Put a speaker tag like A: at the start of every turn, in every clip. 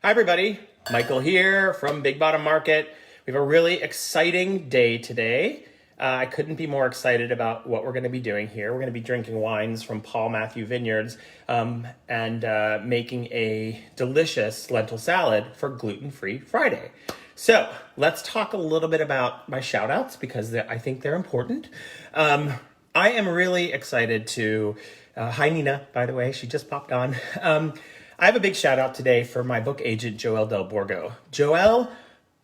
A: Hi everybody, Michael here from Big Bottom Market. We have a really exciting day today. I couldn't be more excited about what we're going to be doing here. We're going to be drinking wines from Paul Matthew Vineyards and making a delicious lentil salad for gluten-free Friday. So let's talk a little bit about my shout outs because I think they're important. I am really excited to, hi Nina, by the way, she just popped on. I have a big shout out today for my book agent, Joelle Del Borgo. Joelle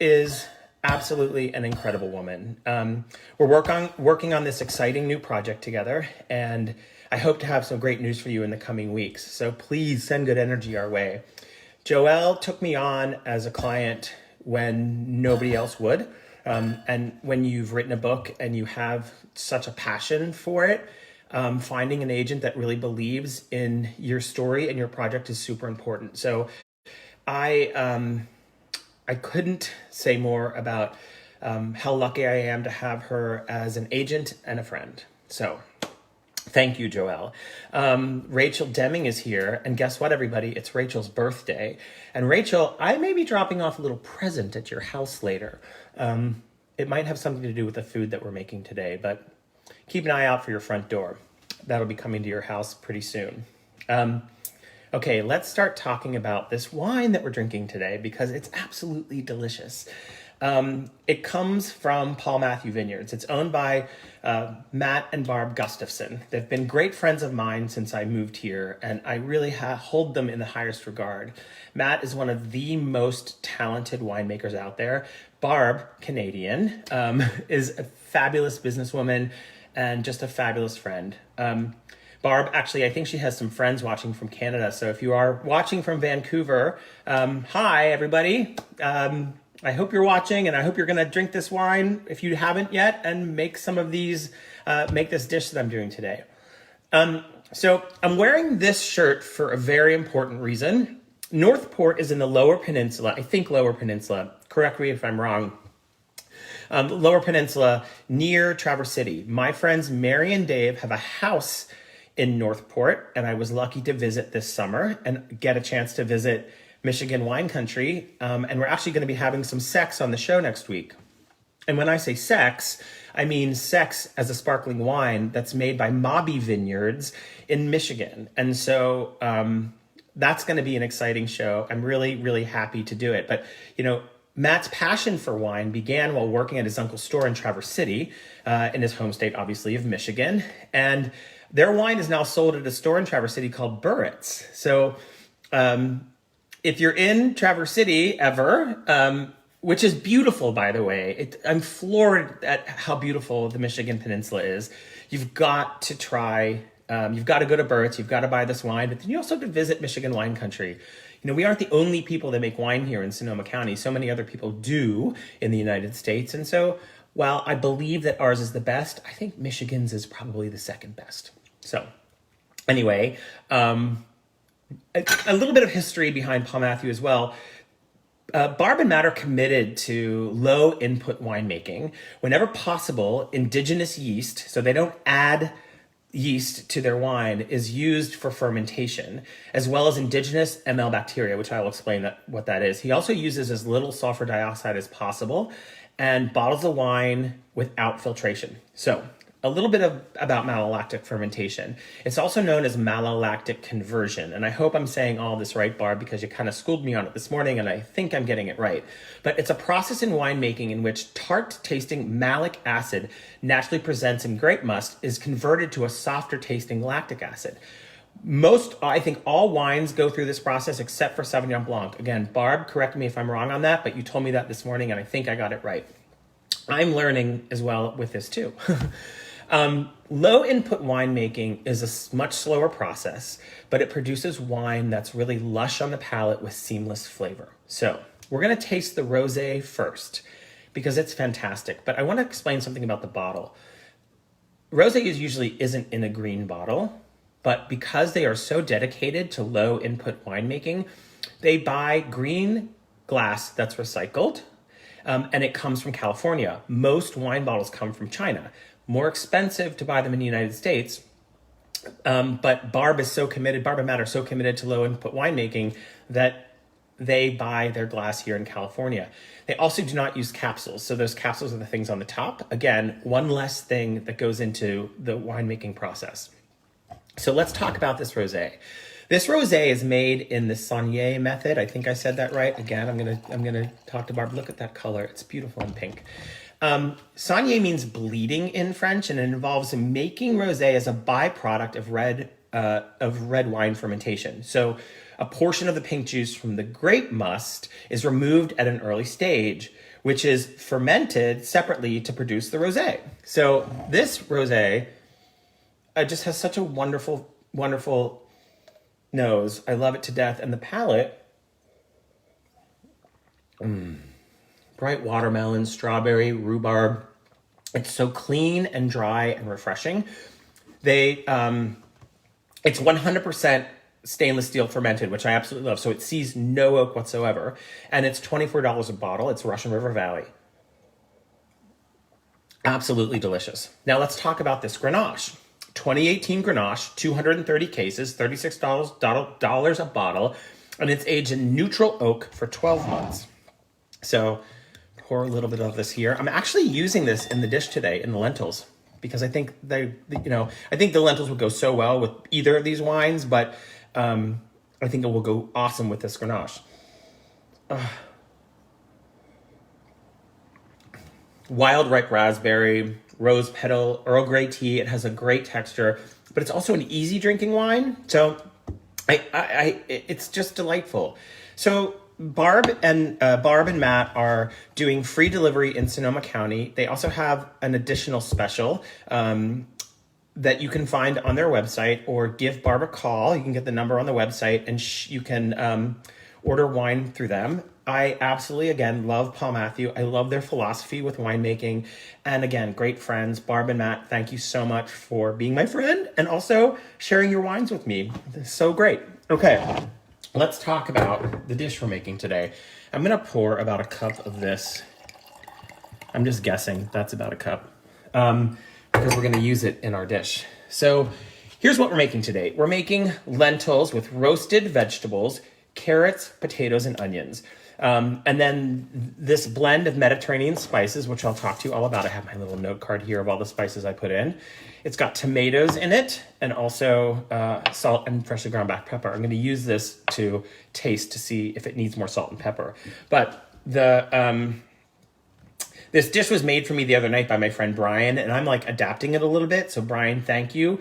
A: is absolutely an incredible woman. We're working on this exciting new project together, and I hope to have some great news for you in the coming weeks. So please send good energy our way. Joelle took me on as a client when nobody else would. And when you've written a book and you have such a passion for it, finding an agent that really believes in your story and your project is super important. So I couldn't say more about how lucky I am to have her as an agent and a friend. So thank you, Joelle. Rachel Deming is here. And guess what, everybody? It's Rachel's birthday. And Rachel, I may be dropping off a little present at your house later. It might have something to do with the food that we're making today, but keep an eye out for your front door. That'll be coming to your house pretty soon. Okay, let's start talking about this wine that we're drinking today because it's absolutely delicious. It comes from Paul Matthew Vineyards. It's owned by Matt and Barb Gustafson. They've been great friends of mine since I moved here, and I really hold them in the highest regard. Matt is one of the most talented winemakers out there. Barb, Canadian, is a fabulous businesswoman and just a fabulous friend. Barb, actually, I think she has some friends watching from Canada. So if you are watching from Vancouver, hi, everybody. I hope you're watching, and I hope you're going to drink this wine if you haven't yet and make some of these, make this dish that I'm doing today. So I'm wearing this shirt for a very important reason. Northport is in the Lower Peninsula, I think Lower Peninsula, correct me if I'm wrong. Lower Peninsula near Traverse City. My friends Mary and Dave have a house in Northport, and I was lucky to visit this summer and get a chance to visit Michigan wine country. And we're actually going to be having some sex on the show next week. And when I say sex, I mean sex as a sparkling wine that's made by Mobby Vineyards in Michigan. And so that's going to be an exciting show. I'm really, really happy to do it. But, you know, Matt's passion for wine began while working at his uncle's store in Traverse City, in his home state, obviously, of Michigan. And their wine is now sold at a store in Traverse City called Burritt's. So if you're in Traverse City ever, which is beautiful, by the way, I'm floored at how beautiful the Michigan Peninsula is. You've got to try, you've got to go to Burritt's, you've got to buy this wine, but then you also could visit Michigan wine country. You know, we aren't the only people that make wine here in Sonoma County. So many other people do in the United States. And so while I believe that ours is the best, I think Michigan's is probably the second best. So anyway, a little bit of history behind Paul Matthew as well. Barb and Matt are committed to low input winemaking. Whenever possible, indigenous yeast, so they don't add yeast to their wine, is used for fermentation, as well as indigenous ML bacteria, which I'll explain what that is. He also uses as little sulfur dioxide as possible and bottles the wine without filtration. So a little bit about malolactic fermentation. It's also known as malolactic conversion. And I hope I'm saying all this right, Barb, because you kind of schooled me on it this morning, and I think I'm getting it right. But it's a process in winemaking in which tart-tasting malic acid naturally presents in grape must is converted to a softer-tasting lactic acid. I think all wines go through this process except for Sauvignon Blanc. Again, Barb, correct me if I'm wrong on that, but you told me that this morning, and I think I got it right. I'm learning as well with this too. Low input winemaking is a much slower process, but it produces wine that's really lush on the palate with seamless flavor. So we're going to taste the rosé first because it's fantastic, but I want to explain something about the bottle. Rosé usually isn't in a green bottle, but because they are so dedicated to low input winemaking, they buy green glass that's recycled, and it comes from California. Most wine bottles come from China. More expensive to buy them in the United States, but Barb and Matt are so committed to low input winemaking that they buy their glass here in California. They also do not use capsules. So those capsules are the things on the top. Again, one less thing that goes into the winemaking process. So let's talk about this rosé. This rosé is made in the Saunier method. I think I said that right. Again, I'm gonna talk to Barb. Look at that color. It's beautiful and pink. Saunier means bleeding in French, and it involves making rosé as a byproduct of red wine fermentation. So a portion of the pink juice from the grape must is removed at an early stage, which is fermented separately to produce the rosé. So this rosé just has such a wonderful, wonderful nose. I love it to death. And the palate, bright watermelon, strawberry, rhubarb. It's so clean and dry and refreshing. It's 100% stainless steel fermented, which I absolutely love. So it sees no oak whatsoever. And it's $24 a bottle. It's Russian River Valley. Absolutely delicious. Now let's talk about this Grenache. 2018 Grenache, 230 cases, $36 a bottle, and it's aged in neutral oak for 12 months. So pour a little bit of this here. I'm actually using this in the dish today in the lentils because I think I think the lentils would go so well with either of these wines, but I think it will go awesome with this Grenache. Wild ripe raspberry, rose petal, Earl Grey tea. It has a great texture, but it's also an easy drinking wine. So it's just delightful. So Barb and Matt are doing free delivery in Sonoma County. They also have an additional special that you can find on their website, or give Barb a call. You can get the number on the website, and you can order wine through them. I absolutely, again, love Paul Matthew. I love their philosophy with winemaking. And again, great friends. Barb and Matt, thank you so much for being my friend and also sharing your wines with me. It's so great. Okay, let's talk about the dish we're making today. I'm gonna pour about a cup of this. I'm just guessing that's about a cup because we're gonna use it in our dish. So here's what we're making today. We're making lentils with roasted vegetables, carrots, potatoes, and onions. And then this blend of Mediterranean spices, which I'll talk to you all about. I have my little note card here of all the spices I put in. It's got tomatoes in it and also salt and freshly ground black pepper. I'm going to use this to taste to see if it needs more salt and pepper. But this dish was made for me the other night by my friend Brian, and I'm like adapting it a little bit. So Brian, thank you.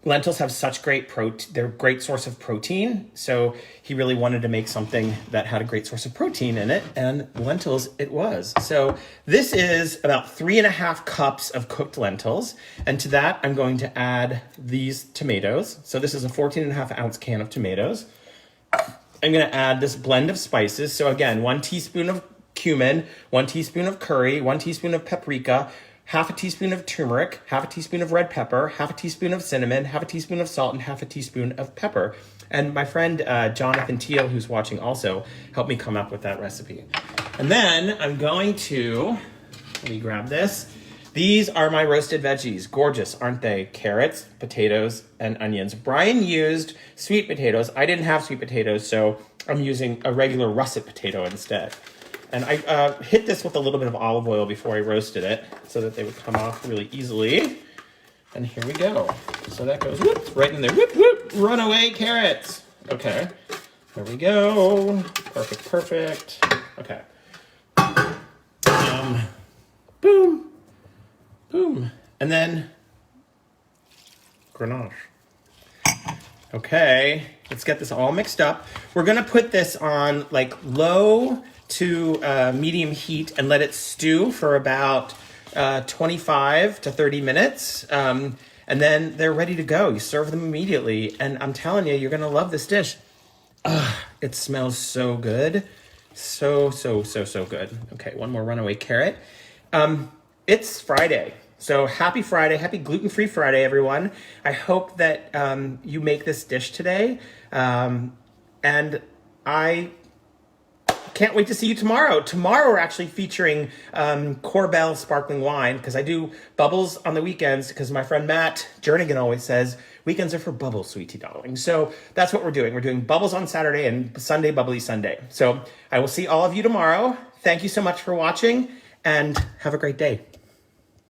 A: Lentils have such great protein. They're a great source of protein. So he really wanted to make something that had a great source of protein in it, and lentils it was. So this is about 3.5 cups of cooked lentils. And to that, I'm going to add these tomatoes. So this is a 14.5 ounce can of tomatoes. I'm going to add this blend of spices. So again, 1 teaspoon of cumin, 1 teaspoon of curry, 1 teaspoon of paprika, half a teaspoon of turmeric, half a teaspoon of red pepper, half a teaspoon of cinnamon, half a teaspoon of salt, and half a teaspoon of pepper. And my friend Jonathan Teal, who's watching also, helped me come up with that recipe. And then I'm going to, let me grab this. These are my roasted veggies. Gorgeous, aren't they? Carrots, potatoes, and onions. Brian used sweet potatoes. I didn't have sweet potatoes, so I'm using a regular russet potato instead. And I hit this with a little bit of olive oil before I roasted it so that they would come off really easily. And here we go. So that goes whoop, right in there. Whoop, whoop, runaway carrots. Okay, there we go. Perfect, perfect. Okay. Boom, boom. And then Grenache. Okay, let's get this all mixed up. We're gonna put this on like low to medium heat and let it stew for about 25 to 30 minutes. And then they're ready to go. You serve them immediately. And I'm telling you, you're going to love this dish. It smells so good. So good. Okay, one more runaway carrot. It's Friday. So happy Friday. Happy gluten-free Friday, everyone. I hope that you make this dish today. And I can't wait to see you tomorrow. Tomorrow we're actually featuring Corbel sparkling wine because I do bubbles on the weekends because my friend Matt Jernigan always says Weekends are for bubble, sweetie darling. So that's what we're doing. We're doing bubbles on Saturday and Sunday, bubbly Sunday. So I will see all of you tomorrow. Thank you so much for watching and have a great day.